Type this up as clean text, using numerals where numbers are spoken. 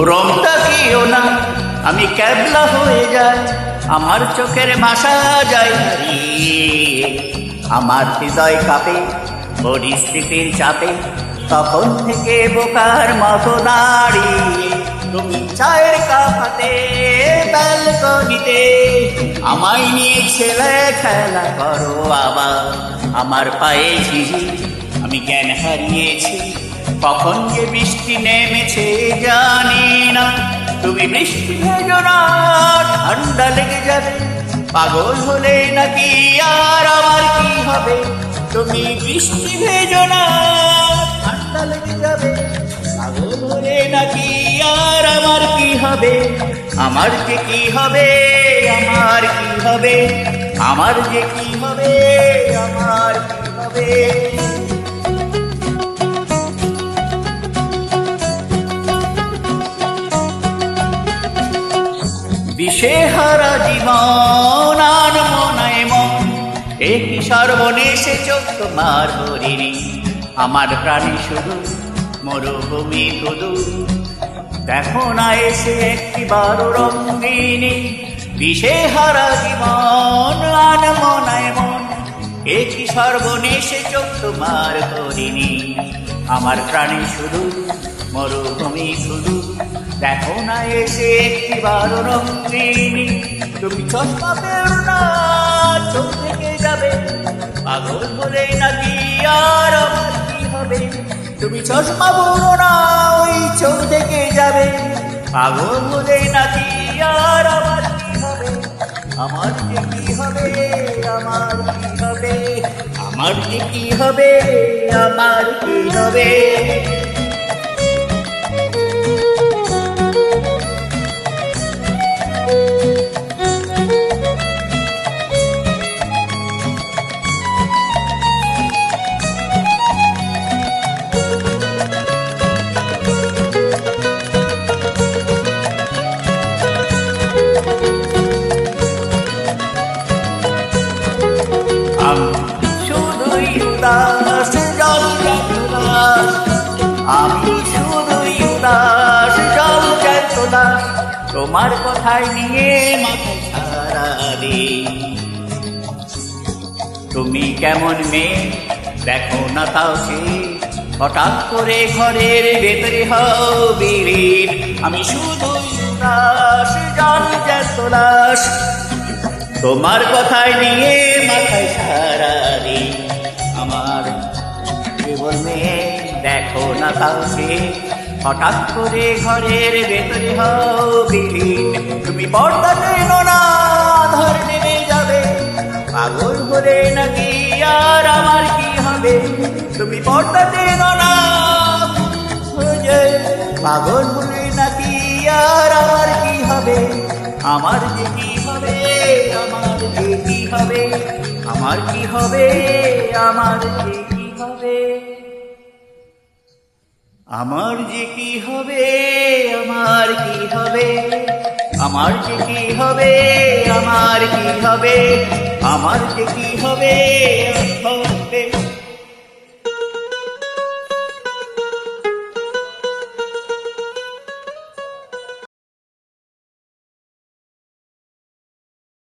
ভ্রম তাকিও না, আমি ক্যাবলা হয়ে যাই, আমার চোখের ভাষা যায় হারিয়ে। আমার হৃদয় কাঁপে পরিস্থিতির চাপে, তখন থেকে বোকার মতো দাঁড়িয়ে। তুমি চায়ের কাপ হাতে ব্যালকনিতে আমায় নিয়ে ছেলে খেলা করো আবার। আমার পায়ে ঝিঝি, আমি জ্ঞান হারিয়েছি, কখন যে বৃষ্টি নেমেছে জানি না। তুমি বৃষ্টি ভেজো না, ঠান্ডা লেগে যাবে, পাগল হলে নাকি আর আমার কি হবে। তুমি বৃষ্টি ভেজো না, ঠান্ডা লেগে যাবে, পাগল হলে নাকি আর আমার কি হবে। আমার যে কি হবে, আমার কি হবে, আমার যে কি হবে, আমার কি হবে। দিশেহারা জীবন আর মনায় মন, একই সর্বনেশে চোখ তোমার হরিণী। আমার প্রাণী শুধু মরুভূমি শুধু, দেখো না এসে একটিবার রঙ্গিনী। দিশেহারা জীবন আর মনায় মন, একই সর্বনেশে চোখ তোমার হরিণী। আমার প্রাণী শুধু মরুভূমি শুধু, দেখো না এসে একটিবার রঙ্গিনী। তুমি চশমা পেরো না, চোখ থেকে যাবে, পাগল বলে নাকি আর আমার কি হবে। তুমি চশমা পরো না, ওই চোখ থেকে যাবে, পাগল বলে নাকি আর আমার কি হবে। আমার যে কি হবে, আমার কি হবে, আমার যে কি হবে, আমার কি হবে। শুধুই উদাস জল উদাস, আমি শুধুই উদাস জল উদাস, তোমার কথাই নিয়ে মাথায় সারাদিন। তুমি কেমন মেয়ে দেখো না তাও সে, হঠাৎ করে ঘরের ভেতরে হও বিলীন। আমি শুধুই উদাস জল উদাস, তোমার কথাই নিয়ে মাথায় সারাদিন। আমার কেবল মেয়ে দেখো না কাউকে, হঠাৎ করে ঘরের ভেতরে হও বিলীন। তুমি পর্দা টেনো না, আধার নেমে যাবে, পাগল বলে নাকি আর আমার কি হবে। তুমি পর্দা টেনো না, পাগল বলে নাকি আর আমার কি হবে। আমার যে কি হবে, আমার যে কি হবে, আমার কি হবে, আমার যে কি হবে। আমার যে কি হবে, আমার কি হবে, আমার যে কি হবে, আমার কি হবে, আমার যে কি হবে, হবে।